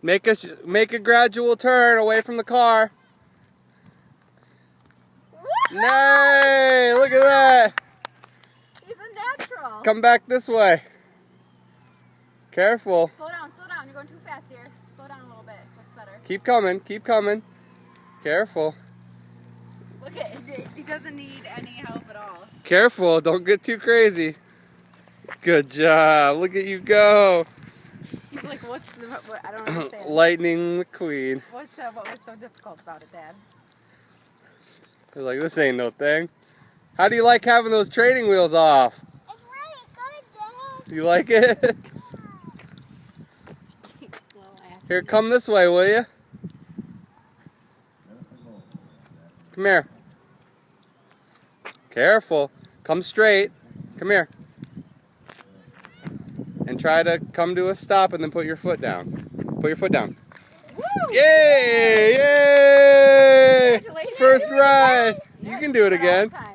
Make a gradual turn away from the car. Nay! Look at that. He's a natural. Come back this way. Careful. Slow down, slow down. You're going too fast here. Slow down a little bit. That's better. Keep coming, keep coming. Careful. Look at it. He doesn't need any help at all. Careful, don't get too crazy. Good job. Look at you go. He's like, what I don't understand. Lightning McQueen. What was so difficult about it, Dad? He's like, this ain't no thing. How do you like having those training wheels off? It's really good, Dad. You like it? Here, come this way, will you? Come here. Careful. Come straight. Come here. And try to come to a stop and then put your foot down. Put your foot down. Woo! Yay! Yay! Congratulations. First ride. You Yeah, can do it did all the again. time.